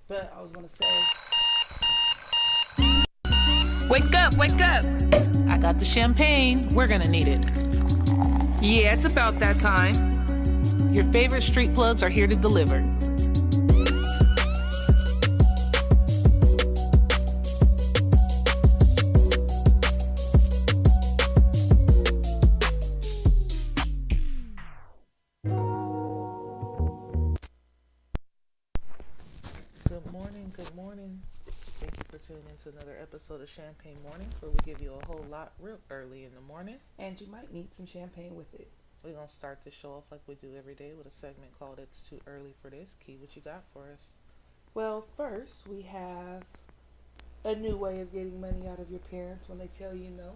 But I was gonna say, Wake up, wake up. I got the champagne. We're gonna need it. Yeah, it's about that time. Your favorite street plugs are here to deliver. good morning, good morning. Thank you for tuning in to another episode of Champagne Mornings, where we give you a whole lot real early in the morning. And you might need some champagne with it. We're going to start the show off like we do every day with a segment called It's Too Early for This. Key, what you got for us? Well, first, we have a new way of getting money out of your parents when they tell you no.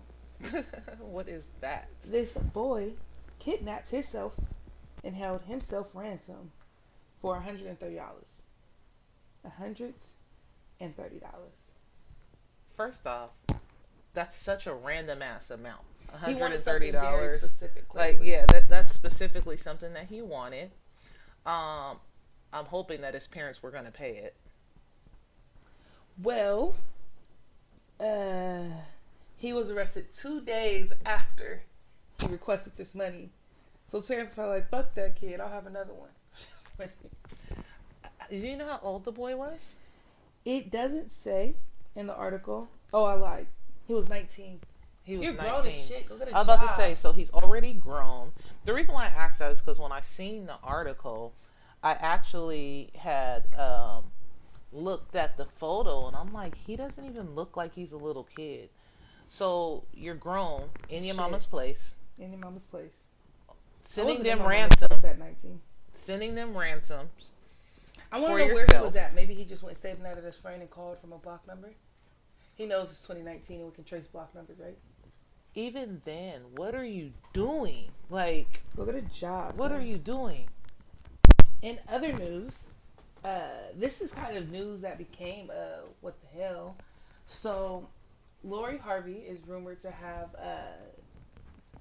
What is that? This boy kidnapped himself and held himself ransom for $130. $130. First off, that's such a random ass amount. He wanted something very $130. specific. Like, clearly. yeah, that's specifically something that he wanted. I'm hoping that his parents were going to pay it. Well, he was arrested 2 days after he requested this money. So his parents were probably like, fuck that kid, I'll have another one. Do you know how old the boy was? It doesn't say in the article. Oh, I lied. He was 19. He was You're 19. grown as shit. Go get a I was job. about to say, so he's already grown. The reason why I asked that is because when I seen the article, I actually had looked at the photo, and I'm like, he doesn't even look like he's a little kid. So you're grown in your mama's place, In your mama's place. sending them ransoms, At 19. sending them ransoms. I want For to know where he yourself. was at. Maybe he just went and stayed the night at his friend and called from a block number. He knows it's 2019 and we can trace block numbers, right? Even then, what are you doing? Like, Go get a job. what are guys. you doing? In other news, this is kind of news that became what the hell. So, Lori Harvey is rumored to have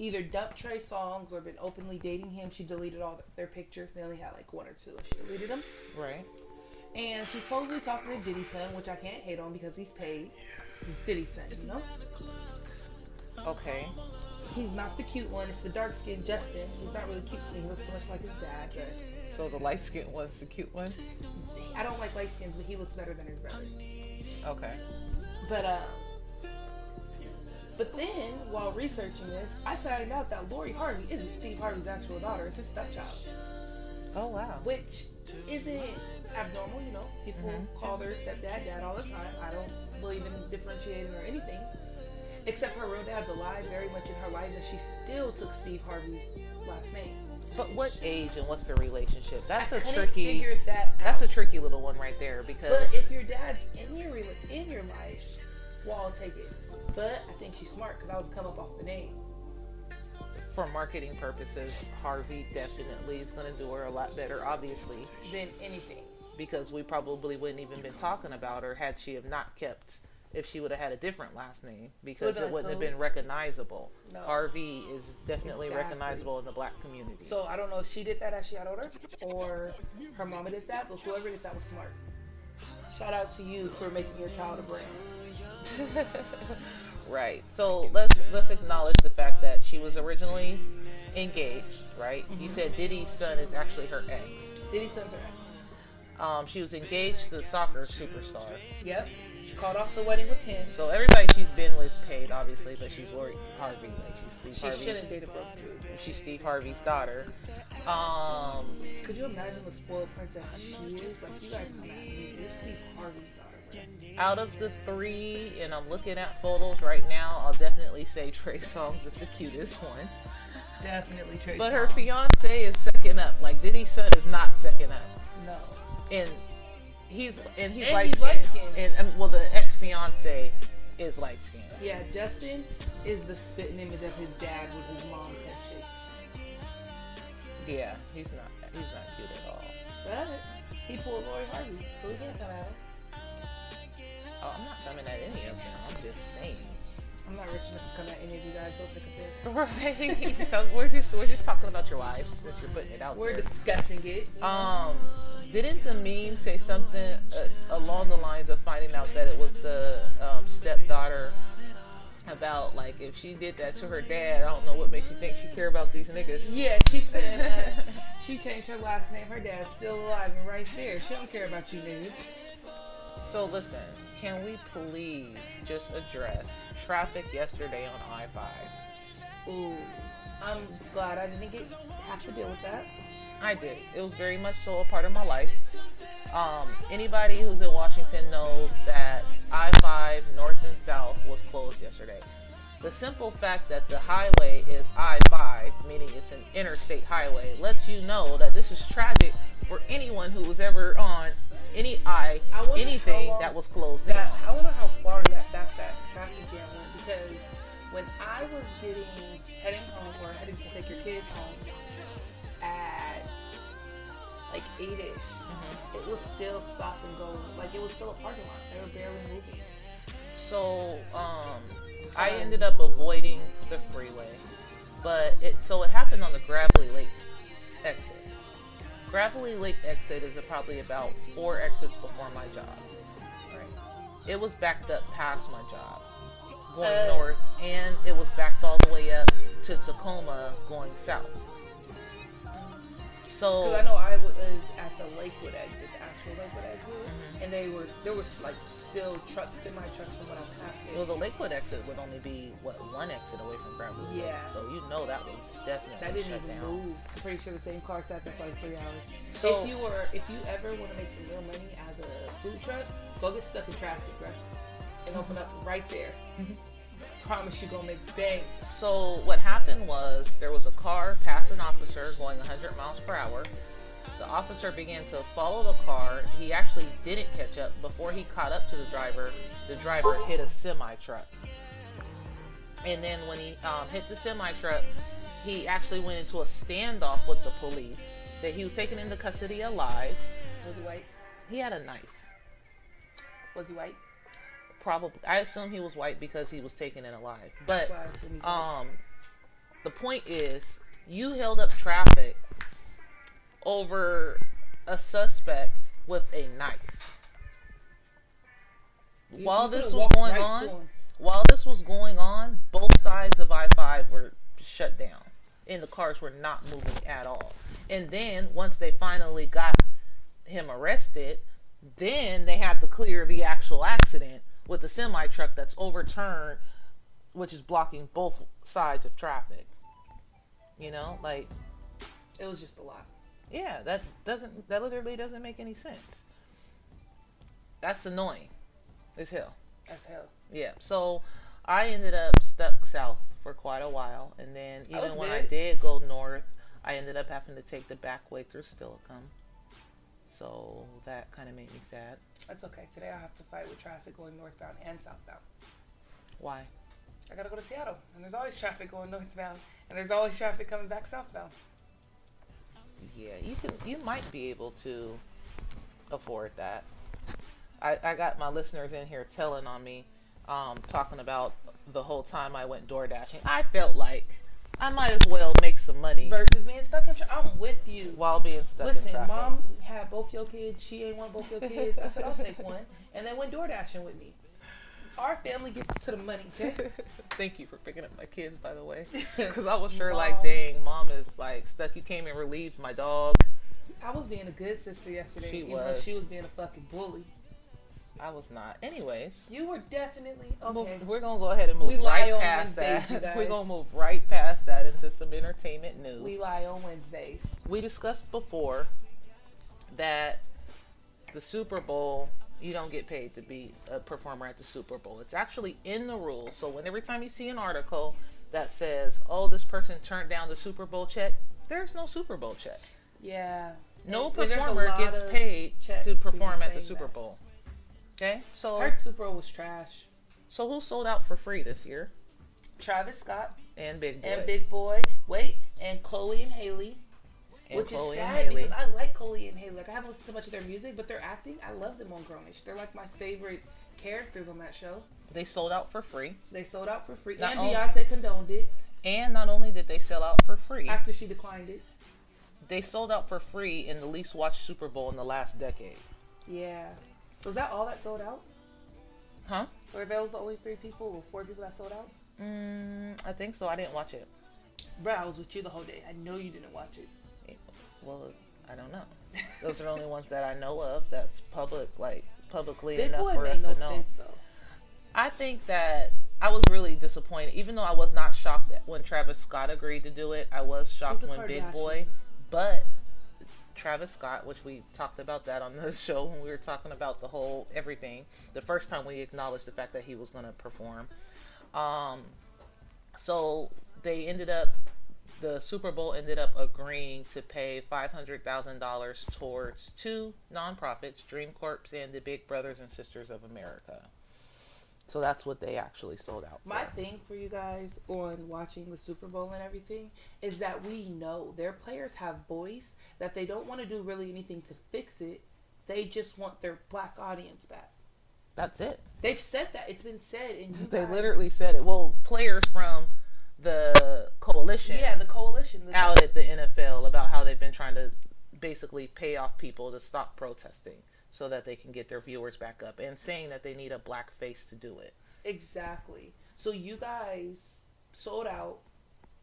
either dumped Trey Songz or been openly dating him. She deleted all their pictures. They only had like one or two. And she deleted them. Right. And she's supposedly talking to Diddy's son, which I can't hate on because he's paid. He's Diddy's son, you know? Okay. He's not the cute one. It's the dark-skinned Justin. He's not really cute to me. He looks so much like his dad. But So the light skinned one's the cute one? I don't like light skins, but he looks better than his brother. Okay. But then, while researching this, I found out that Lori Harvey isn't Steve Harvey's actual daughter. It's his stepchild. Oh, wow. Which isn't abnormal, you know. People call their stepdad dad all the time. I don't believe in differentiating or anything. Except her real dad's alive very much in her life, and she still took Steve Harvey's last name. But what age and what's the relationship? That's I a couldn't tricky. figure that out. That's a tricky little one right there because. But if your dad's in your life, well, I'll take it. But I think she's smart because I was come up off the name. for marketing purposes, Harvey definitely is going to do her a lot better, obviously, Than anything. because we probably wouldn't even been talking about her had she have not kept. If she would have had a different last name, because been it like wouldn't have Cole. been recognizable. No. Harvey is definitely Exactly. recognizable in the black community. So I don't know if she did that as she got older, or her mama did that, but whoever did that was smart. Shout out to you for making your child a brand. Right. So let's acknowledge the fact that she was originally engaged, right? You said Diddy's son is actually her ex. Diddy sends her ex. She was engaged to the soccer superstar. Yep. She called off the wedding with him. So everybody she's been with paid, obviously, but she's Lori Harvey. Like she's Steve She Harvey's. shouldn't date a broke dude. She's Steve Harvey's daughter. Could you imagine the spoiled princess she is? Like, you guys come at me. You're Steve Harvey's daughter, bro. Out of the three, and I'm looking at photos right now, I'll definitely say Trey Songz is the cutest one. Definitely Tracy. But her fiance is second up. Like Diddy's son is not second up. No. And he's And light he's skinned. light-skinned. And well, the ex fiance is light skinned. Yeah, Justin is the spitting image of his dad with his mom's head shape. Yeah, he's not cute at all. But he pulled Lori Harvey, so he can't come at her. Oh, I'm not coming at any of them. I'm just saying. I'm not rich enough to come at any of you guys. Don't take offense. Right. So we're just talking about your wives since you're putting it out We're there. discussing it. Didn't the meme say something along the lines of finding out that it was the stepdaughter? About like if she did that to her dad, I don't know what makes you think she care about these niggas. Yeah, she said she changed her last name. Her dad's still alive and right there. She don't care about you niggas. So listen, can we please just address traffic yesterday on I-5? Ooh, I'm glad I didn't have to deal with that. I did. It was very much so a part of my life. Anybody who's in Washington knows that I-5 north and south was closed yesterday. The simple fact that the highway is I-5, meaning it's an interstate highway, lets you know that this is tragic for anyone who was ever on anything that was closed down. I wonder how far that traffic jam went, because when I was heading home or heading to take your kids home at like 8ish, it was still stop and go. Like it was still a parking lot. They were barely moving. So I ended up avoiding the freeway, but it happened on the Gravelly Lake exit. Gravelly Lake exit is probably about 4 exits before my job. Right. It was backed up past my job going north, and it was backed all the way up to Tacoma going south. So, because I know I was at the Lakewood exit, the actual Lakewood exit, and there was like still semi-trucks from what I passed. Well, the Lakewood exit would only be one exit away from Gravelly. Yeah. So you know that was definitely I didn't shut even down. move. I'm pretty sure the same car sat there for like 3 hours. So if you ever want to make some real money as a food truck, go get stuck in traffic, right? And open up right there. Promise you gonna make bank. So what happened was there was a car past an officer going 100 miles per hour. The officer began to follow the car. He actually didn't catch up. Before he caught up to the driver hit a semi-truck. And then when he hit the semi-truck, he actually went into a standoff with the police. That he was taken into custody alive. Was he white? He had a knife. Was he white? Probably. I assume he was white because he was taken in alive. But That's why I assume he's white. the point is, you held up traffic over a suspect with a knife. While this was going on, both sides of I-5 were shut down, and the cars were not moving at all. And then once they finally got him arrested, then they had to clear the actual accident with the semi-truck that's overturned, which is blocking both sides of traffic. You know, like, it was just a lot. Yeah, that literally doesn't make any sense. That's annoying as hell. As hell. Yeah, so I ended up stuck south for quite a while, and then even when I did go north, I ended up having to take the back way through Steilacoom. So that kind of made me sad. That's okay. Today I have to fight with traffic going northbound and southbound. Why? I gotta go to Seattle, and there's always traffic going northbound, and there's always traffic coming back southbound. Yeah, you might be able to afford that. I got my listeners in here telling on me, talking about the whole time I went door dashing. I felt like I might as well make some money versus being stuck in traffic. I'm with you. While being stuck in traffic. Listen, mom had both your kids. She ain't want both your kids. I said, I'll take one. And then went door dashing with me. Our family gets to the money, okay? Thank you for picking up my kids, by the way. Because I was sure like, dang, mom is like stuck. You came and relieved my dog. I was being a good sister yesterday. She was being a fucking bully. I was not. Anyways. You were definitely okay. We're going to go ahead and move right past that. We're going to move right past that into some entertainment news. We lie on Wednesdays. We discussed before that the Super Bowl, you don't get paid to be a performer at the Super Bowl. It's actually in the rules. So every time you see an article that says, oh, this person turned down the Super Bowl check, there's no Super Bowl check. Yeah. No performer gets paid to perform at the Super Bowl. Okay, so her Super Bowl was trash. So who sold out for free this year? Travis Scott and Big Boy. And Big Boy. And Chloe and Haley. Which is sad because I like Chloe and Haley. Like I haven't listened to much of their music, but their acting, I love them on Grownish. They're like my favorite characters on that show. They sold out for free. And Beyonce condoned it. And not only did they sell out for free, after she declined it. they sold out for free in the least watched Super Bowl in the last decade. Yeah. Was that all that sold out? Huh? Or if it was the only 3 people or 4 people that sold out? I think so. I didn't watch it. Bro, I was with you the whole day. I know you didn't watch it. Well, I don't know. Those are the only ones that I know of that's publicly Big enough Boy for made us no to know. sense though. I think that I was really disappointed, even though I was not shocked when Travis Scott agreed to do it. I was shocked He's a when Big Kardashian. Boy, but Travis Scott, which we talked about that on the show when we were talking about the whole everything, the first time we acknowledged the fact that he was going to perform. So the Super Bowl ended up agreeing to pay $500,000 towards 2 nonprofits, Dream Corps and the Big Brothers and Sisters of America. So that's what they actually sold out for. My thing for you guys on watching the Super Bowl and everything is that we know their players have voice, that they don't want to do really anything to fix it. They just want their black audience back. That's it. They've said that. It's been said. And They literally said it. Well, players from the coalition. Yeah, the coalition. Out at the NFL about how they've been trying to basically pay off people to stop protesting so that they can get their viewers back up, and saying that they need a black face to do it. Exactly. So you guys sold out.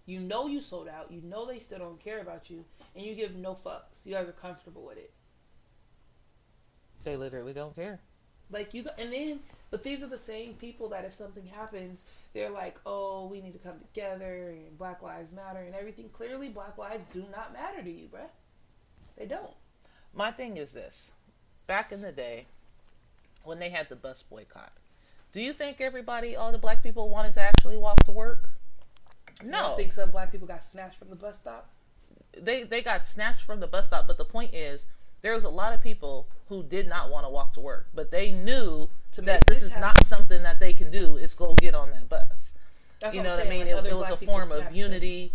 You know you sold out. You know they still don't care about you, and you give no fucks. You guys are comfortable with it. They literally don't care. Like but these are the same people that if something happens, they're like, oh, we need to come together and Black Lives Matter and everything. Clearly, Black lives do not matter to you, bruh. They don't. My thing is this. Back in the day, when they had the bus boycott, do you think all the black people wanted to actually walk to work? No. I think some black people got snatched from the bus stop. They got snatched from the bus stop, but the point is, there was a lot of people who did not want to walk to work, but they knew that this is not something that they can do. It's go get on that bus. That's you what know I'm what I saying. mean? Like It was a people form of snatched unity.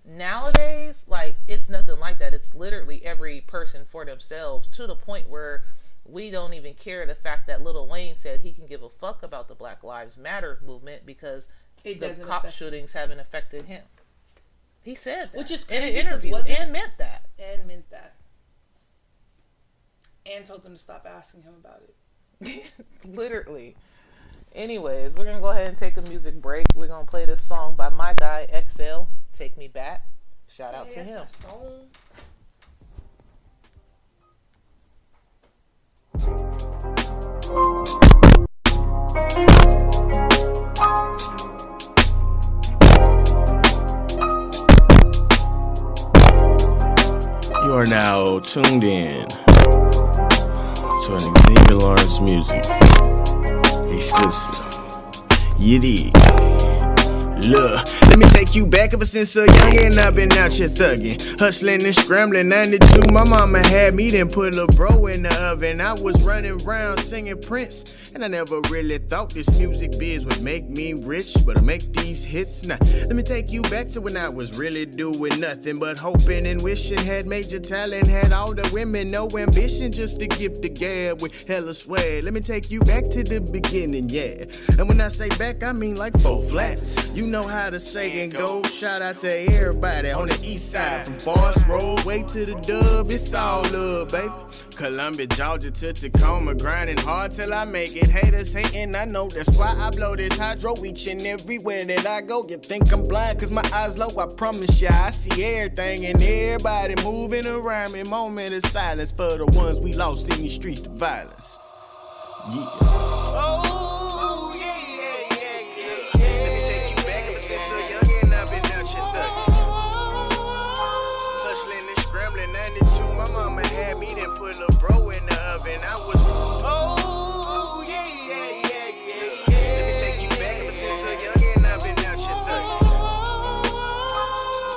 Nowadays, like, it's nothing like that. It's literally every person for themselves, to the point where we don't even care the fact that Lil Wayne said he can give a fuck about the Black Lives Matter movement because the cop shootings haven't affected him. He said that, which is in crazy, an interview, and meant that. And told them to stop asking him about it. Literally. Anyways, we're going to go ahead and take a music break. We're going to play this song by my guy, XL, Take Me Back. Shout out to him. You are now tuned in to an Xavier Lawrence music exclusive. Yiddy. Look, let me take you back. Ever since a youngin', I've been out here thuggin', hustling and scrambling. 92, my mama had me, then put a bro in the oven. I was running around singing Prince, and I never really thought this music biz would make me rich, but I make these hits now. Let me take you back to when I was really doing nothing but hoping and wishing. Had major talent, had all the women, no ambition, just to gift the gab with hella swag. Let me take you back to the beginning, yeah. And when I say back, I mean like 4 flats. You know how to say and go. Shout out to everybody on the east side, from Forest Road way to the Dub. It's all love, baby. Columbia, Georgia to Tacoma, grinding hard till I make it. Haters hating, I know that's why I blow this hydro each and everywhere that I go. You think I'm blind cause my eyes low, I promise ya I see everything and everybody moving around me. Moment of silence for the ones we lost in these streets to violence. Yeah. Oh, yeah. Let me take you back. Ever since so young and I've been out here thugging, hustling and scrambling. 92, my mama had me, then put a bro in the oven. I was, oh, yeah. Let me take you back. Ever since so young and I've been out here thugging.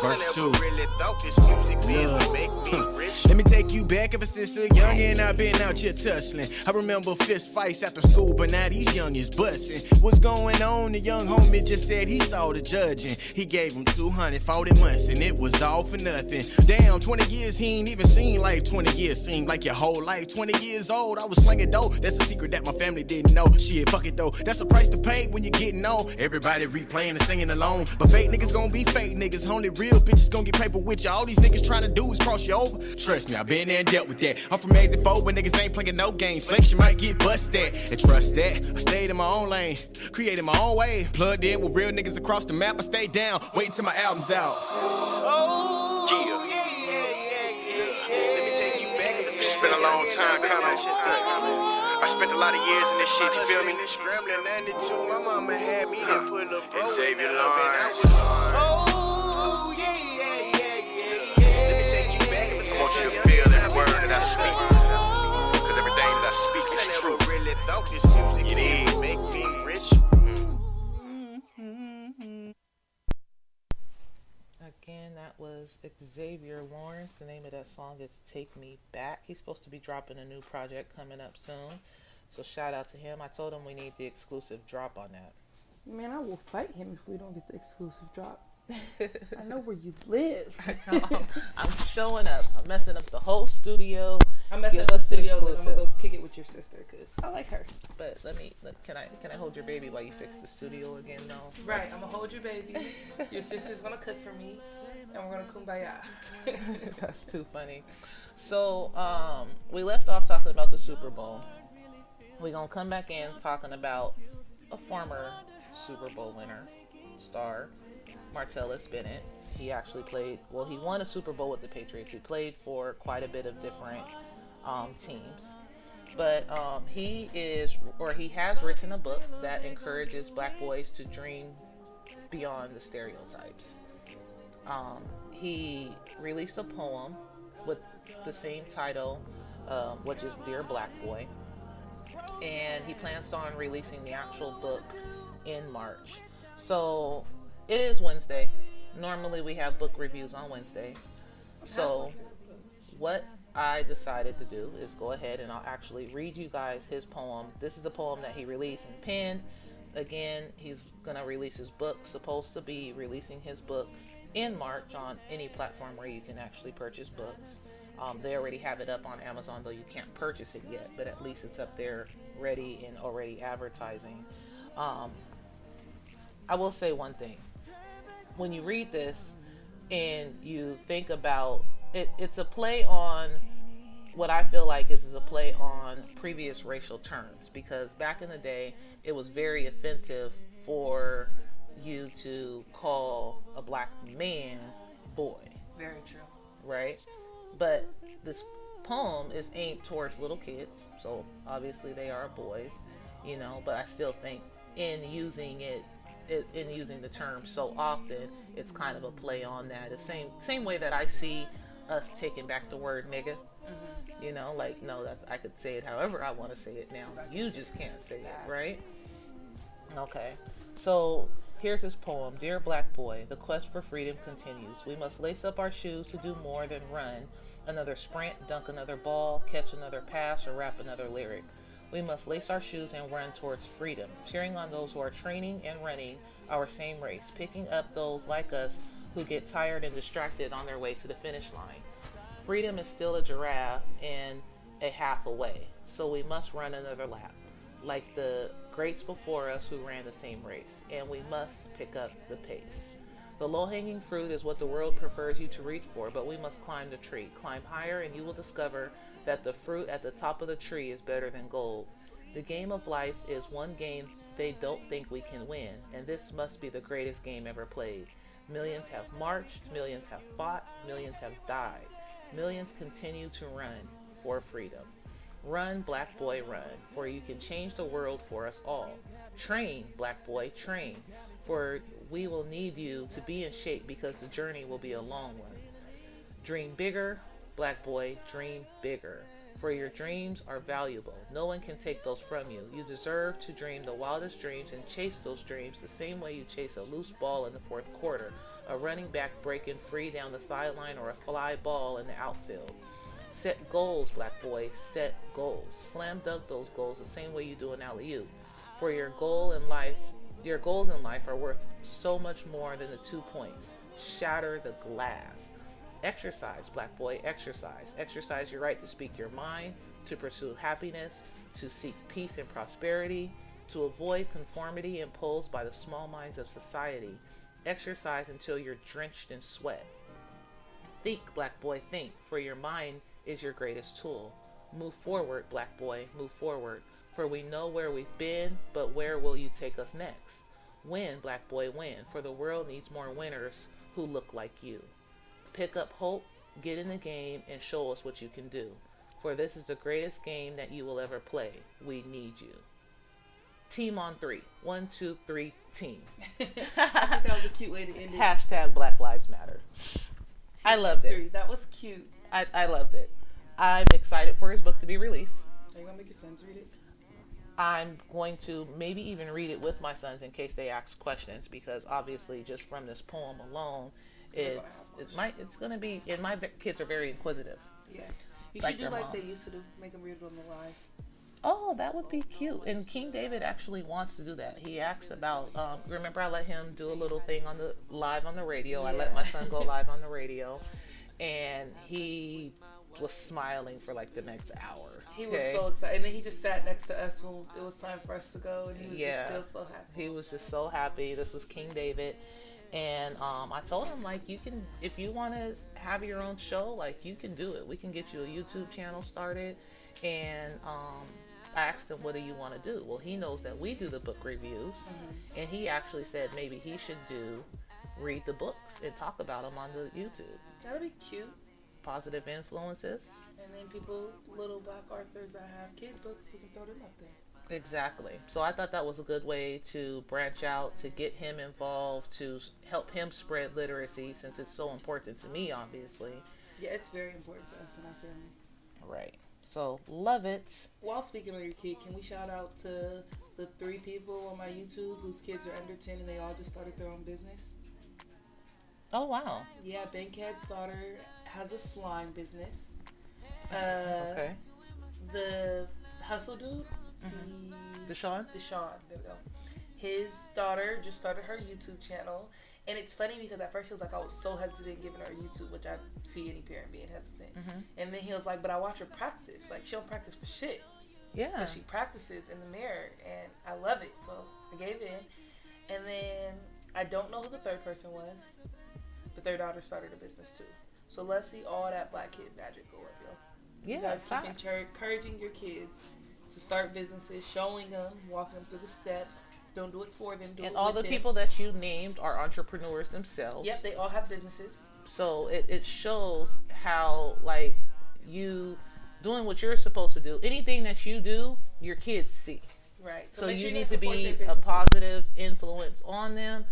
Verse 2. I never really thought this music would make me rich. Let me take you you back ever since a youngin'. I've been out here tussling. I remember fist fights after school, but now these youngins bustin'. What's going on? The young homie just said he saw the judge and he gave him 240 months and it was all for nothing. Damn, 20 years, he ain't even seen life. 20 years seemed like your whole life. 20 years old, I was slinging dope. That's a secret that my family didn't know. Shit, fuck it though. That's a price to pay when you're getting on. Everybody replaying and singing along. But fake niggas gonna be fake niggas. Only real bitches gonna get paper with you. All these niggas trying to do is cross you over. Trust me, I been there and dealt with that. I'm from AZ4 when niggas ain't playing no games. Flex, you might get busted. And trust that, I stayed in my own lane. Created my own way. Plugged in with real niggas across the map. I stayed down, waiting till my album's out. Oh, yeah. Let me take you back. It's been a long time coming. I spent a lot of years in this shit, you feel me? Scrambling 92, my mama had me to put a bow in the oven. Oh, yeah. Let me take you back. I want you to feel every word that I speak. Cause everything that I speak is true. I never really thought this music would make me rich. Again, that was Xavier Lawrence. The name of that song is Take Me Back. He's supposed to be dropping a new project coming up soon. So shout out to him. I told him we need the exclusive drop on that. Man, I will fight him if we don't get the exclusive drop. I know where you live. I'm showing up. I'm messing up the whole studio. I'm messing up the studio, then I'm gonna go kick it with your sister because I like her. But can I hold your baby while you fix the studio again? No. Right, I'm gonna hold your baby. Your sister's gonna cook for me, and we're gonna kumbaya. That's too funny. So we left off talking about the Super Bowl. We're gonna come back in talking about a former Super Bowl winner, star, Martellus Bennett. He actually played, well, he won a Super Bowl with the Patriots. He played for quite a bit of different teams. But he has written a book that encourages black boys to dream beyond the stereotypes. He released a poem with the same title, which is Dear Black Boy. And he plans on releasing the actual book in March. So it is Wednesday. Normally we have book reviews on Wednesday. So what I decided to do is go ahead and I'll actually read you guys his poem. This is the poem that he released and penned. Again, he's going to release his book, supposed to be releasing his book in March on any platform where you can actually purchase books. They already have it up on Amazon, though you can't purchase it yet, but at least it's up there ready and already advertising. I will say one thing. When you read this and you think about it, it's a play on what I feel like is a play on previous racial terms, because back in the day it was very offensive for you to call a black man boy. Very true. Right? But this poem is aimed towards little kids, so obviously they are boys, but I still think in using the term so often, it's kind of a play on that. The same way that I see us taking back the word nigga. Mm-hmm. No, I could say it however I want to say it now. You just can't say it, right? Okay. So here's his poem. Dear Black Boy, the quest for freedom continues. We must lace up our shoes to do more than run another sprint, dunk another ball, catch another pass, or rap another lyric. We must lace our shoes and run towards freedom, cheering on those who are training and running our same race, picking up those like us who get tired and distracted on their way to the finish line. Freedom is still a giraffe and a half away, so we must run another lap, like the greats before us who ran the same race, and we must pick up the pace. The low-hanging fruit is what the world prefers you to reach for, but we must climb the tree. Climb higher and you will discover that the fruit at the top of the tree is better than gold. The game of life is one game they don't think we can win, and this must be the greatest game ever played. Millions have marched, millions have fought, millions have died. Millions continue to run for freedom. Run, black boy, run, for you can change the world for us all. Train, black boy, train, for we will need you to be in shape because the journey will be a long one. Dream bigger, black boy, dream bigger, for your dreams are valuable. No one can take those from you. You deserve to dream the wildest dreams and chase those dreams the same way you chase a loose ball in the fourth quarter, a running back breaking free down the sideline, or a fly ball in the outfield. Set goals, black boy. Set goals. Slam dunk those goals the same way you do an alley-oop. For your goals in life are worth so much more than the 2 points. Shatter the glass. Exercise, black boy. Exercise. Exercise your right to speak your mind, to pursue happiness, to seek peace and prosperity, to avoid conformity imposed by the small minds of society. Exercise until you're drenched in sweat. Think, black boy, think, for your mind is your greatest tool. Move forward, black boy, move forward, for we know where we've been, but where will you take us next? Win, black boy, win, for the world needs more winners who look like you. Pick up hope, get in the game, and show us what you can do, for this is the greatest game that you will ever play. We need you. Team on 3. 1, 2, 3, team. I think that was a cute way to end it. Hashtag Black Lives Matter. I loved it. That was cute. I loved it. I'm excited for his book to be released. Are you going to make your sons read it? I'm going to maybe even read it with my sons in case they ask questions, because obviously just from this poem alone, it's going to be, and my kids are very inquisitive. Yeah. You like should do their like mom. they used to do, make them read it on the live. Oh, that would be cute. And King David actually wants to do that. He asked about, remember I let him do a little thing on the live on the radio. I let my son go live on the radio, and he was smiling for like the next hour. He was so excited. And then he just sat next to us when it was time for us to go, and he was just still so happy. He was just so happy. This was King David. And I told him, like, you can, if you want to have your own show, like, you can do it. We can get you a YouTube channel started. And I asked him, what do you want to do? Well, he knows that we do the book reviews. Mm-hmm. And he actually said maybe he should read the books and talk about them on the YouTube. That'll be cute. Positive influences. And then people, little black authors that have kid books, we can throw them up there. Exactly. So I thought that was a good way to branch out, to get him involved, to help him spread literacy, since it's so important to me, obviously. Yeah, it's very important to us and our family. Right. So, love it. While speaking of your kid, can we shout out to the 3 people on my YouTube whose kids are under 10 and they all just started their own business? Oh, wow. Yeah, Bankhead's daughter has a slime business. Okay. The hustle dude, Deshaun, there we go. His daughter just started her YouTube channel. And it's funny because at first he was like, I was so hesitant giving her YouTube, which I see any parent being hesitant. Mm-hmm. And then he was like, but I watch her practice. Like, she don't practice for shit. Yeah. Because she practices in the mirror, and I love it. So I gave in. And then I don't know who the third person was, but their daughter started a business too. So let's see all that black kid magic go up, yo. Yeah, you guys keep encouraging your kids to start businesses, showing them, walking them through the steps. Don't do it for them. Do and it all with the them. people that you named are entrepreneurs themselves. Yep, they all have businesses. So it shows how, like, you doing what you're supposed to do. Anything that you do, your kids see. Right. So make you sure need to be their a positive influence on them.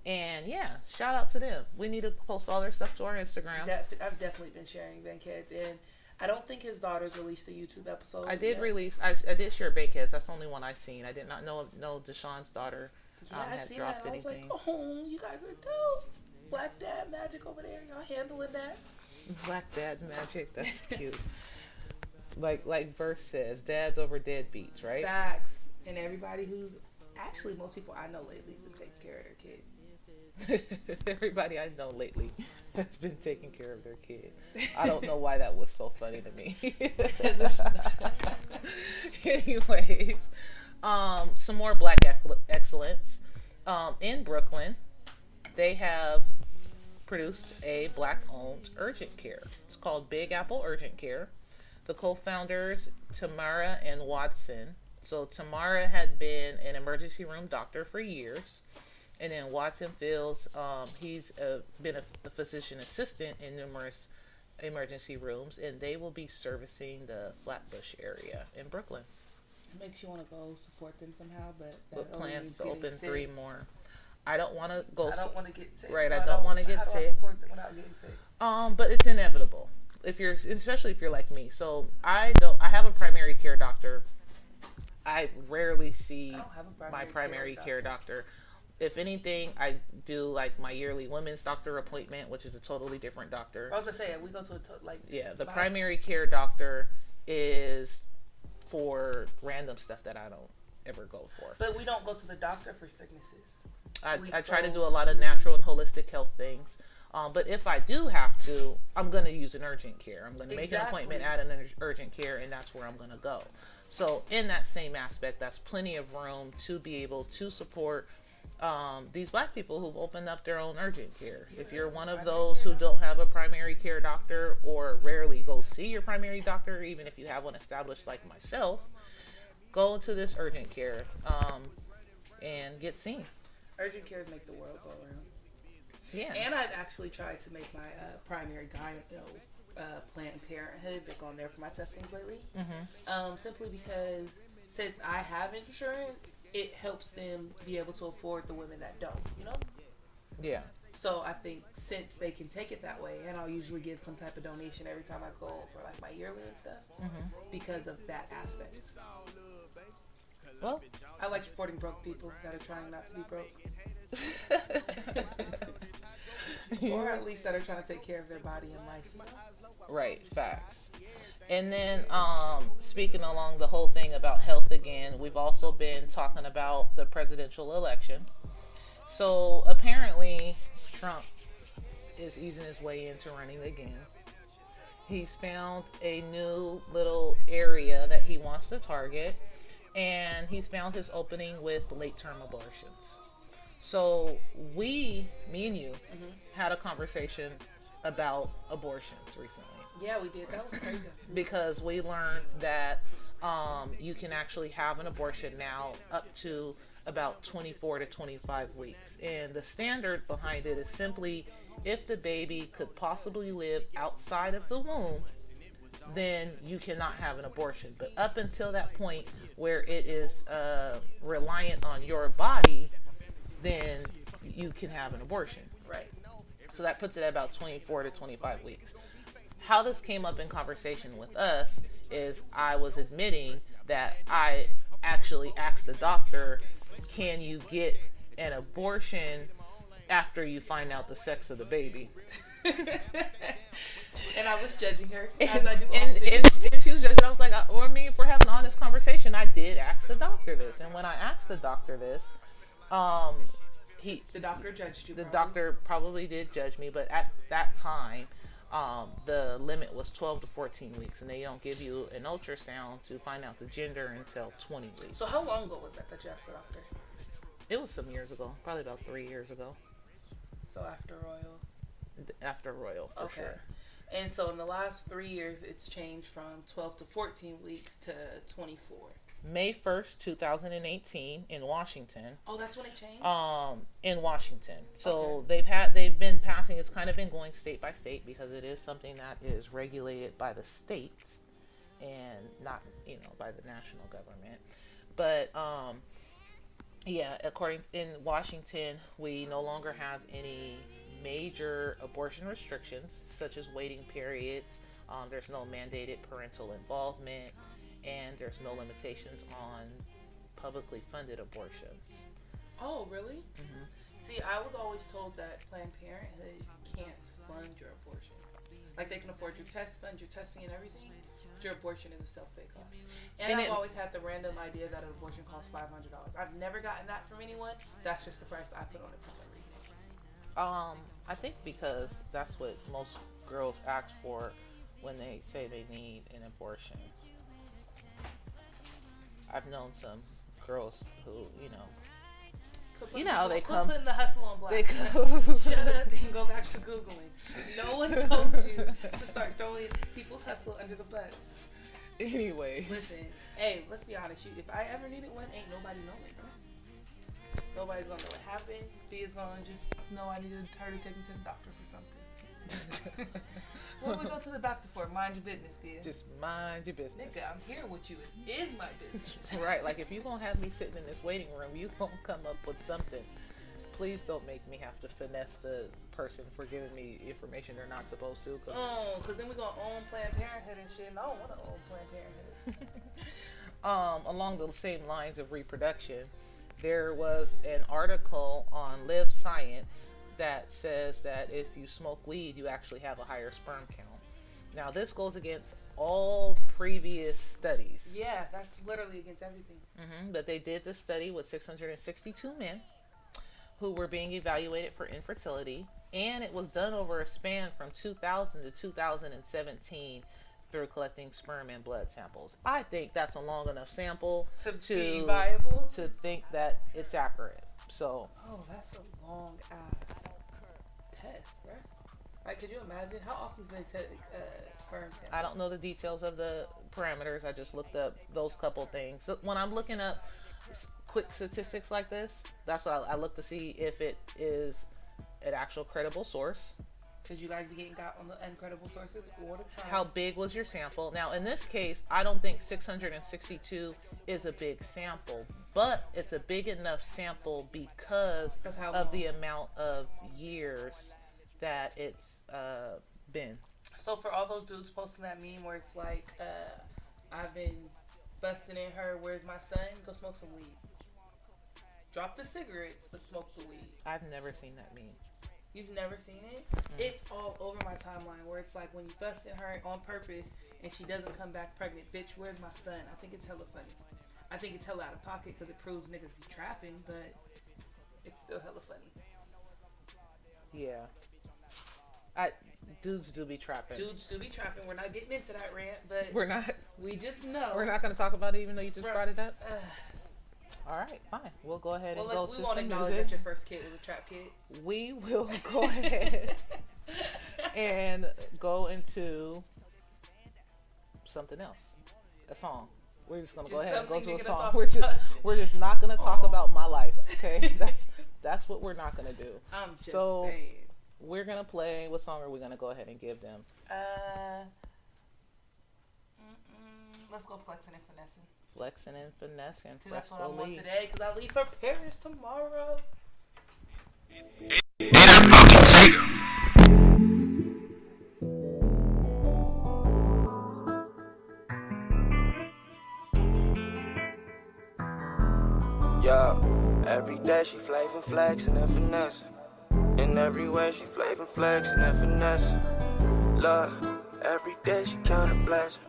And yeah, shout out to them. We need to post all their stuff to our Instagram. I've definitely been sharing Bankheads, and I don't think his daughter's released a YouTube episode. I did release. I did share Bankheads. That's the only one I've seen. I did not know Deshaun's daughter I had seen dropped that. I was anything. like, oh, you guys are dope. Black Dad Magic over there. Y'all handling that. Black Dad Magic. That's cute. like verse says, dads over deadbeats, right? Facts. And everybody who's actually most people I know lately has been taking care of their kid. Everybody I know lately has been taking care of their kid. I don't know why that was so funny to me. Anyways, some more black excellence. In Brooklyn, they have produced a black-owned urgent care. It's called Big Apple Urgent Care. The co-founders, Tamara and Watson. So Tamara had been an emergency room doctor for years. And then Watson feels he's been a physician assistant in numerous emergency rooms, and they will be servicing the Flatbush area in Brooklyn. It makes you want to go support them somehow, but With plans to open 3 more. I don't want to go. I don't want to get sick. Right, so I don't want to get how do I sick. support them without getting sick? But it's inevitable especially if you're like me. So I have a primary care doctor. I rarely see my primary care doctor. If anything, I do like my yearly women's doctor appointment, which is a totally different doctor. I was gonna say we go to the primary care doctor is for random stuff that I don't ever go for. But we don't go to the doctor for sicknesses. I try to do a lot of natural and holistic health things. But if I do have to, I'm going to use an urgent care. I'm going to make an appointment at an urgent care, and that's where I'm going to go. So in that same aspect, that's plenty of room to be able to support these Black people who've opened up their own urgent care. If you're one of those who don't have a primary care doctor or rarely go see your primary doctor, even if you have one established like myself, go into this urgent care and get seen. Urgent cares make the world go around. Yeah. And I've actually tried to make my primary Planned Parenthood. They've gone there for my testings lately. Simply because since I have insurance, it helps them be able to afford the women that don't, you know? Yeah. So I think since they can take it that way, and I'll usually give some type of donation every time I go for like my yearly and stuff, because of that aspect. Well, I like supporting broke people that are trying not to be broke. Or at least that are trying to take care of their body and life. Right, facts. And then speaking along the whole thing about health again, we've also been talking about the presidential election. So apparently Trump is easing his way into running again. He's found a new little area that he wants to target, and he's found his opening with late-term abortions. So me and you, had a conversation about abortions recently. Yeah, we did. That was crazy. Because we learned that you can actually have an abortion now up to about 24 to 25 weeks. And the standard behind it is simply if the baby could possibly live outside of the womb, then you cannot have an abortion. But up until that point where it is reliant on your body, then you can have an abortion. Right. So that puts it at about 24 to 25 weeks. How this came up in conversation with us is I was admitting that I actually asked the doctor, can you get an abortion after you find out the sex of the baby? And I was judging her, as I do and she was judging. I was like, if we're having an honest conversation, I did ask the doctor this. And when I asked the doctor this, the doctor judged you. The doctor probably did judge me, but at that time, the limit was 12 to 14 weeks, and they don't give you an ultrasound to find out the gender until 20 weeks. So how long ago was that you asked the doctor? It was some years ago, probably about 3 years ago. So after Royal? After Royal, for sure. And so in the last 3 years, it's changed from 12 to 14 weeks to 24. May 1st, 2018 in Washington. Oh, that's when it changed? In Washington. So they've been passing, it's kind of been going state by state because it is something that is regulated by the states and not, by the national government. But, in Washington, we no longer have any major abortion restrictions, such as waiting periods. There's no mandated parental involvement. And there's no limitations on publicly funded abortions. Oh, really? Mm-hmm. See, I was always told that Planned Parenthood can't fund your abortion. Like, they can afford your fund your testing and everything, but your abortion is a self-pay cost. And I've always had the random idea that an abortion costs $500. I've never gotten that from anyone. That's just the price I put on it for some reason. I think because that's what most girls ask for when they say they need an abortion. I've known some girls who, they come. Putting the hustle on blast. They come. Shut up and go back to Googling. No one told you to start throwing people's hustle under the bus. Anyway. Listen, hey, let's be honest. If I ever needed one, ain't nobody knowing. Huh? Nobody's gonna know what happened. Thea's gonna just know I needed her to take me to the doctor for something. What we go to the doctor for? Mind your business, Thea. Just mind your business. Nigga, I'm here with you. It is my business. Right, like if you gonna have me sitting in this waiting room, you gonna come up with something. Please don't make me have to finesse the person for giving me information they're not supposed to. Because then we're gonna own Planned Parenthood and shit. And I don't want to own Planned Parenthood. Along the same lines of reproduction, there was an article on Live Science that says that if you smoke weed, you actually have a higher sperm count. Now, this goes against all previous studies. Yeah, that's literally against everything. But they did this study with 662 men who were being evaluated for infertility, and it was done over a span from 2000 to 2017 through collecting sperm and blood samples. I think that's a long enough sample To be viable? to think that it's accurate. So, Oh, that's a long ass test, bro. Like, could you imagine how often do they take sperm samples? I don't know the details of the parameters. I just looked up those couple things. So when I'm looking up quick statistics like this, that's what I look to see if it is an actual credible source. Because you guys be getting got on the incredible sources all the time. How big was your sample? Now, in this case, I don't think 662 is a big sample, but it's a big enough sample because Of how of long? the amount of years that it's been. So for all those dudes posting that meme where it's like, I've been busting in her, where's my son? Go smoke some weed. Drop the cigarettes, but smoke the weed. I've never seen that meme. You've never seen it? It's all over my timeline where it's like when you busting her on purpose and she doesn't come back pregnant. Bitch, where's my son? I think it's hella funny. I think it's hella out of pocket because it proves niggas be trapping, but it's still hella funny. Yeah. Dudes do be trapping. Dudes do be trapping. We're not getting into that rant, but We're not just know. going to talk about it even though you just Bruh. brought it up. All right, fine. We'll go ahead Well, and go like, we to won't some acknowledge music. that your first kid was a trap kid. We will go ahead and go into something else. A song. We're just gonna go Just ahead and go something to a to get us song. off We're the just topic. we're just not gonna talk Aw. about my life. Okay, that's what we're not gonna do. I'm just So- saying. We're gonna play. What song are we gonna go ahead and give them? Let's go flexing and finessing. Flexing and finessing. Cause that's what I Fresco want Lee. today. Cause I leave for Paris tomorrow. Yo, every day she flavor flexing and finessing. In every way she flavor flexing and finessing. Look, every day she count a blessing.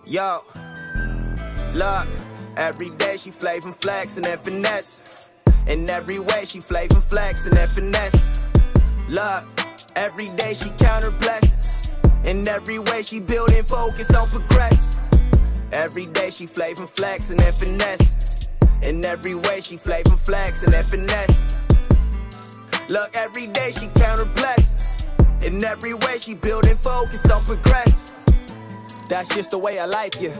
Yo, look, every day she flavor flexing and finessing. In every way she flavor flexing and finessing. Look, every day she count her blessings. In every way she building focus on progress. Every day she flavor flexing and finessing. In every way she flavor flexing and finessing. Look, every day she count her blessings. In every way she building focus on progress. That's just the way I like you.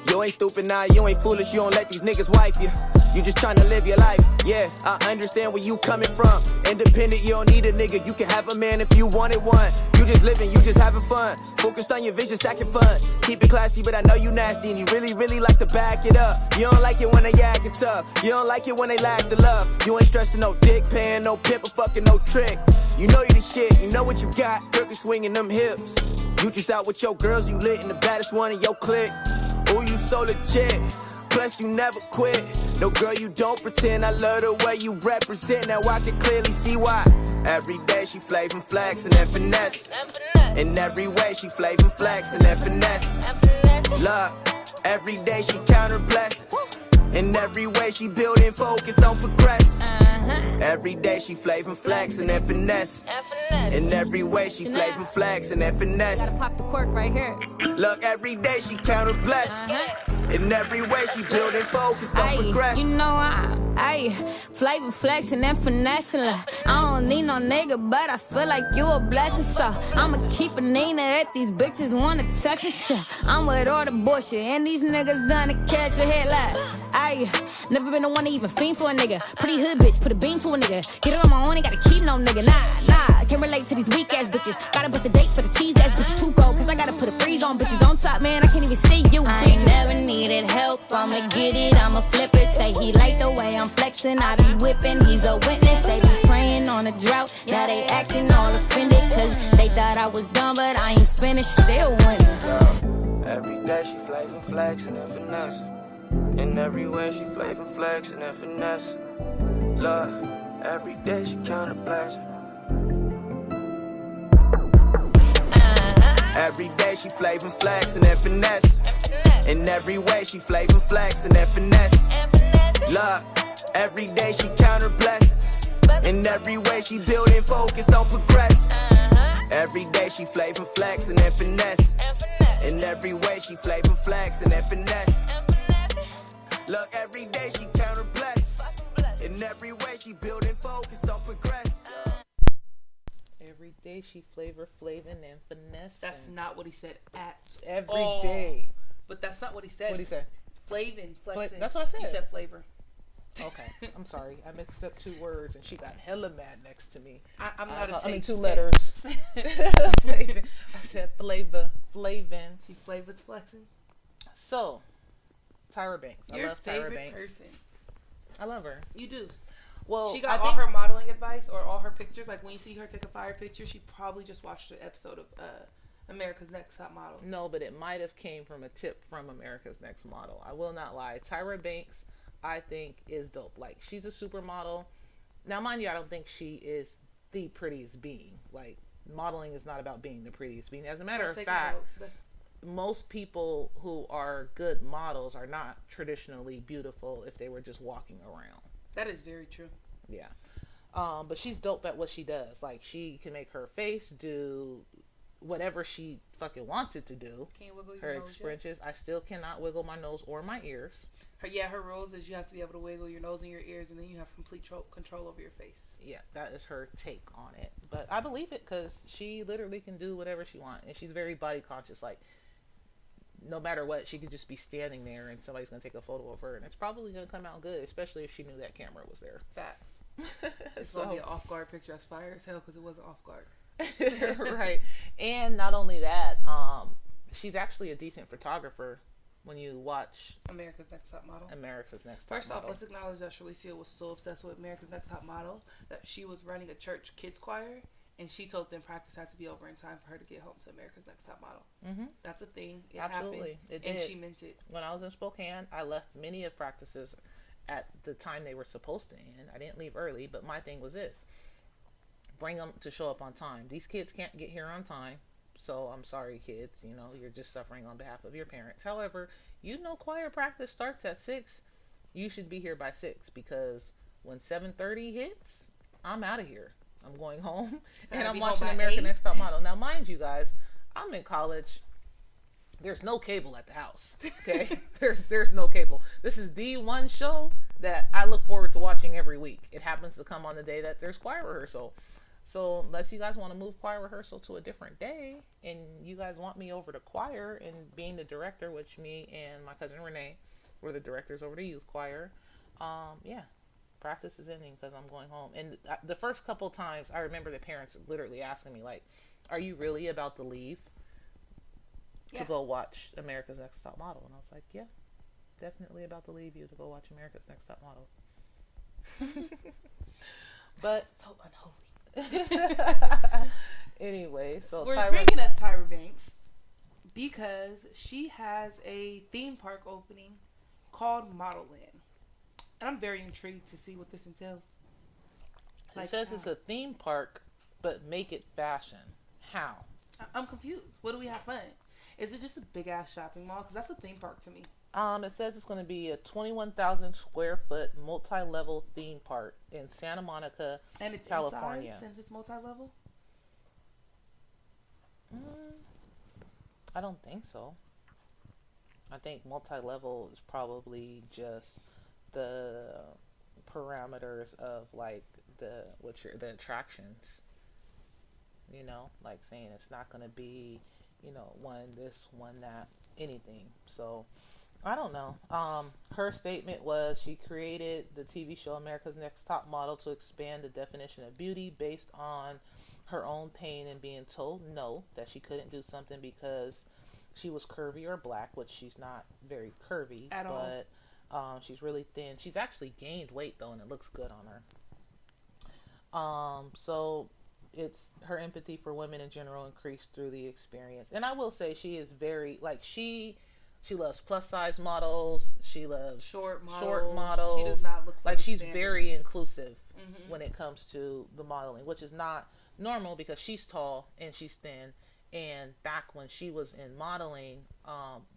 You ain't stupid now, you ain't foolish, you don't let these niggas wife you. You just tryna live your life, yeah, I understand where you coming from. Independent, you don't need a nigga, you can have a man if you wanted one. You just living, you just having fun. Focused on your vision, stacking funds. Keep it classy, but I know you nasty and you really, really like to back it up. You don't like it when they acting tough, you don't like it when they lack the love. You ain't stressing no dick, paying no pimp or fucking no trick. You know you the shit, you know what you got, Kirk is swinging them hips. You just out with your girls, you lit and the baddest one in your clique. Ooh, you so legit, plus you never quit. No girl, you don't pretend, I love the way you represent. Now I can clearly see why. Every day she flavin' flexin' and finessing. In every way she flavin' flexin' and finessing. Look, every day she count her blessings. In every way she building focus on progressing. Every day she flavin' flexin' and finessing. In every way she flavin' flexin' and finessing. Pop the cork right here. Look, every day she count her blessings. In every way she building focus on progressing. You know I flavor flexing and finessing. Like, I don't need no nigga, but I feel like you a blessing. So I'ma keep a Nina at these bitches wanna test and shit. I'm with all the bullshit, and these niggas done to catch a headline. Never been the one to even fiend for a nigga. Pretty hood bitch, put a bean to a nigga. Get it on my own, ain't gotta keep no nigga. Nah, can't relate to these weak ass bitches. Gotta bust a date for the cheese ass bitches. Too cold, cause I gotta put a freeze on bitches. On top, man, I can't even see you. I ain't never needed help, I'ma get it, I'ma flip it. Say he like the way I'm flexing, I be whipping, he's a witness. They be praying on a drought, now they acting all offended. Cause they thought I was done, but I ain't finished, still winning. Every day she flavin' flexin' and finessing. In every way she flavor flexing and finesse. Love, every day she count her blessings. Every day she flavor flexing and finesse. In every way she flavor flexing and finesse. Love, every day she count her blessings. In every way she building focus, don't progress. Every day she flavor flexing and finesse. In every way she flavor flexing and finesse. Look, every day she count her blessings. In every way she building focus, don't progress. Every day she flavin' and finesse. That's not what he said at every all. day. But that's not what he said. What he say? Flavin, flexing. That's what I said. You said flavor. Okay, I'm sorry. I mixed up 2 words, and she got hella mad next to me. I'm not a taste. I mean 2 letters. Flavin. I said flavin. She flavored flexing. So, Tyra Banks. Your I love Tyra favorite Banks. person. I love her. You do. Well, She got I all think her modeling advice or all her pictures. Like when you see her take a fire picture, she probably just watched an episode of America's Next Top Model. No, but it might have came from a tip from America's Next Model. I will not lie. Tyra Banks, I think, is dope. Like, she's a supermodel. Now, mind you, I don't think she is the prettiest being. Like, modeling is not about being the prettiest being. As a matter of fact, most people who are good models are not traditionally beautiful if they were just walking around. That is very true. Yeah. But she's dope at what she does. Like, she can make her face do whatever she fucking wants it to do. Can you wiggle your her nose expressions. I still cannot wiggle my nose or my ears. Her rules is you have to be able to wiggle your nose and your ears, and then you have complete control over your face. Yeah, that is her take on it. But I believe it because she literally can do whatever she wants. And she's very body conscious. Like, no matter what, she could just be standing there and somebody's going to take a photo of her. And it's probably going to come out good, especially if she knew that camera was there. Facts. It's going to be an off-guard picture. That's fire as hell because it wasn't off-guard. Right. And not only that, she's actually a decent photographer when you watch America's Next Top Model. First off, let's acknowledge that Shalicia was so obsessed with America's Next Top Model that she was running a church kids choir, and she told them practice had to be over in time for her to get home to America's Next Top Model. Mm-hmm. That's a thing. It Absolutely. happened, and she meant it. When I was in Spokane, I left many of practices at the time they were supposed to end. I didn't leave early, but my thing was this: bring them to show up on time. These kids can't get here on time, so I'm sorry, kids. You know, you're just suffering on behalf of your parents. However, you know, choir practice starts at 6. You should be here by 6 because when 7:30 hits, I'm out of here. I'm going home and I'm watching American Next Top Model. Now, mind you guys, I'm in college. There's no cable at the house. Okay, there's no cable. This is the one show that I look forward to watching every week. It happens to come on the day that there's choir rehearsal. So unless you guys want to move choir rehearsal to a different day and you guys want me over to choir and being the director, which me and my cousin Renee were the directors over the youth choir, yeah, practice is ending because I'm going home. And the first couple times I remember the parents literally asking me, like, are you really about to leave to go watch America's Next Top Model? And I was like, yeah, definitely about to leave you to go watch America's Next Top Model. But so unholy. Anyway, so we're bringing up Tyra Banks because she has a theme park opening called Model Land, and I'm very intrigued to see what this entails. It says it's a theme park, but make it fashion. How? I'm confused. What do we have fun? Is it just a big ass shopping mall? Because that's a theme park to me. It says it's going to be a 21,000 square foot multi-level theme park in Santa Monica, and it's California. Inside, since it's multi-level? I don't think so. I think multi-level is probably just the parameters of like the attractions. You know, like saying it's not going to be, you know, one this, one that, anything. So I don't know. Her statement was she created the TV show America's Next Top Model to expand the definition of beauty based on her own pain and being told no, that she couldn't do something because she was curvy or black, which she's not very curvy at all. But she's really thin. She's actually gained weight though, and it looks good on her. So it's her empathy for women in general increased through the experience. And I will say she is very, like, she She loves plus size models. She loves Short models. models. She does not look for like the she's standard. very inclusive when it comes to the modeling, which is not normal because she's tall and she's thin. And back when she was in modeling,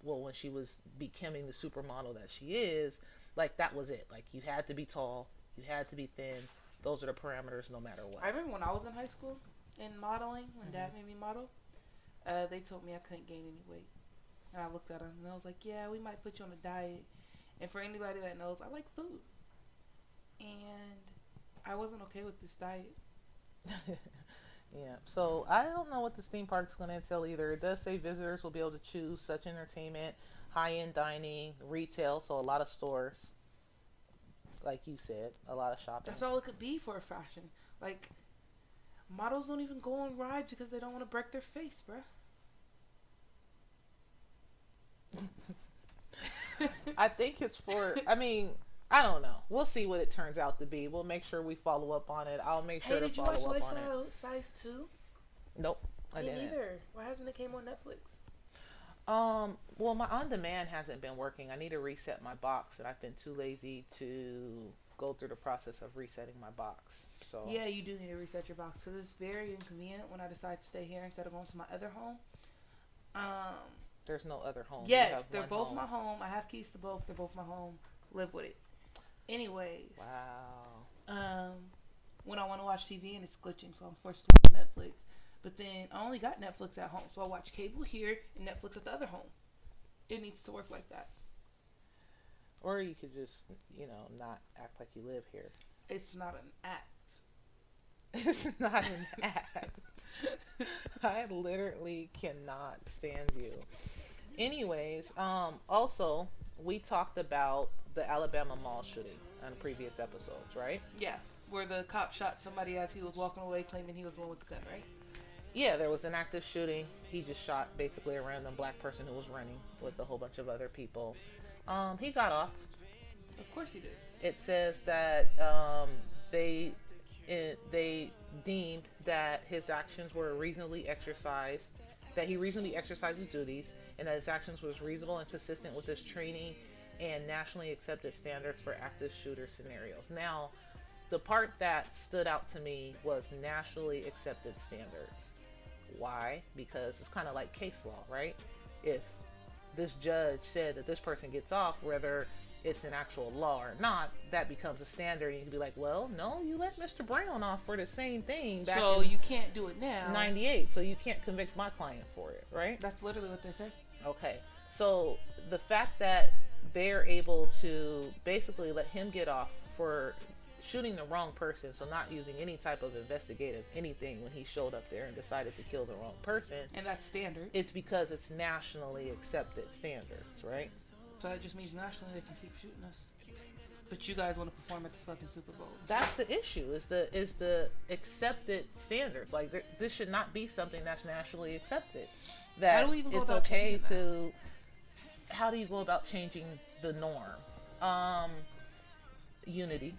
when she was becoming the supermodel that she is, like that was it. Like you had to be tall, you had to be thin. Those are the parameters, no matter what. I remember when I was in high school in modeling, when Dad made me model, they told me I couldn't gain any weight. And I looked at him and I was like, yeah, we might put you on a diet. And for anybody that knows, I like food. And I wasn't okay with this diet. Yeah, so I don't know what this theme park's going to entail either. It does say visitors will be able to choose such entertainment, high-end dining, retail, so a lot of stores. Like you said, a lot of shopping. That's all it could be for a fashion. Like, models don't even go on rides because they don't want to break their face, bruh. I think it's for, I don't know. We'll see what it turns out to be. We'll make sure we follow up on it. I'll make sure Hey, to did you follow watch up on it. Life Size 2? Nope, I Me didn't. neither. Why hasn't it came on Netflix? Well, my on-demand hasn't been working. I need to reset my box, and I've been too lazy to go through the process of resetting my box. So Yeah, you do need to reset your box because it's very inconvenient when I decide to stay here instead of going to my other home. there's no other home. You Yes, have they're one both home. my home. I have keys to both. They're both my home. Live with it. Anyways. Wow. When I want to watch TV and it's glitching, so I'm forced to watch Netflix. But then I only got Netflix at home, so I watch cable here and Netflix at the other home. It needs to work like that. Or you could just, not act like you live here. It's not an act. It's not an act. I literally cannot stand you. Anyways, also, we talked about the Alabama mall shooting on previous episodes, right? Yeah, where the cop shot somebody as he was walking away claiming he was the one with the gun, right? Yeah, there was an active shooting. He just shot basically a random black person who was running with a whole bunch of other people. He got off. Of course he did. It says that they deemed that his actions were reasonably exercised, that he reasonably exercised his duties, and that his actions was reasonable and consistent with his training and nationally accepted standards for active shooter scenarios. Now, the part that stood out to me was nationally accepted standards. Why? Because it's kind of like case law, right? If this judge said that this person gets off, whether it's an actual law or not, that becomes a standard. And you can be like, well, no, you let Mr. Brown off for the same thing back So in you can't do it now. 98, so you can't convict my client for it, right? That's literally what they said. Okay, so the fact that they're able to basically let him get off for shooting the wrong person, so not using any type of investigative anything when he showed up there and decided to kill the wrong person, And that's standard. it's because it's nationally accepted standards, right? So that just means nationally they can keep shooting us. But you guys want to perform at the fucking Super Bowl. That's the issue, is the accepted standards. Like this should not be something that's nationally accepted. That How do we even go it's about okay changing to. How do you go about changing the norm? Unity.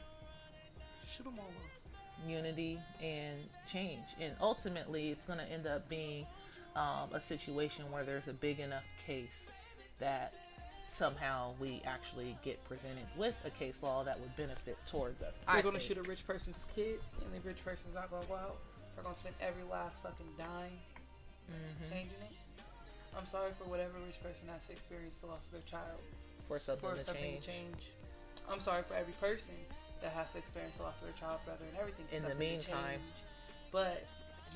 Shoot them all up. Unity and change, and ultimately it's going to end up being a situation where there's a big enough case that somehow we actually get presented with a case law that would benefit towards us. They're going to shoot a rich person's kid, and the rich person's not going to go out. They're going to spend every last fucking dime changing it. I'm sorry for whatever rich person has to experience the loss of their child for something for to something change. to change. I'm sorry for every person that has to experience the loss of their child, brother, and everything. For In the something to meantime. change. But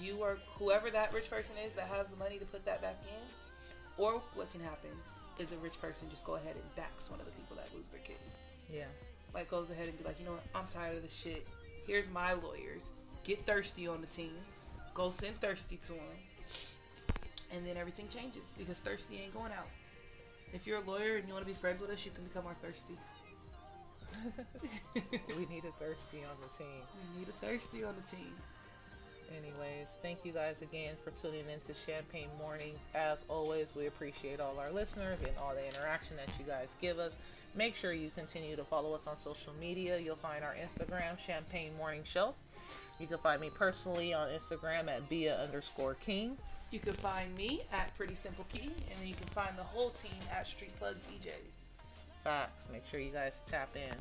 you are whoever that rich person is that has the money to put that back in, or what can happen is a rich person just go ahead and backs one of the people that lose their kid. Yeah. Like goes ahead and be like, you know what, I'm tired of this shit. Here's my lawyers. Get Thirsty on the team. Go send Thirsty to him. And then everything changes because Thirsty ain't going out. If you're a lawyer and you want to be friends with us, you can become our Thirsty. We need a thirsty on the team. We need a Thirsty on the team. Anyways, thank you guys again for tuning into Champagne Mornings. As always, we appreciate all our listeners and all the interaction that you guys give us. Make sure you continue to follow us on social media. You'll find our Instagram, Champagne Morning Show. You can find me personally on Instagram at Bia_King. You can find me at Pretty Simple Key, and then you can find the whole team at Street Plug DJs. Facts. Make sure you guys tap in.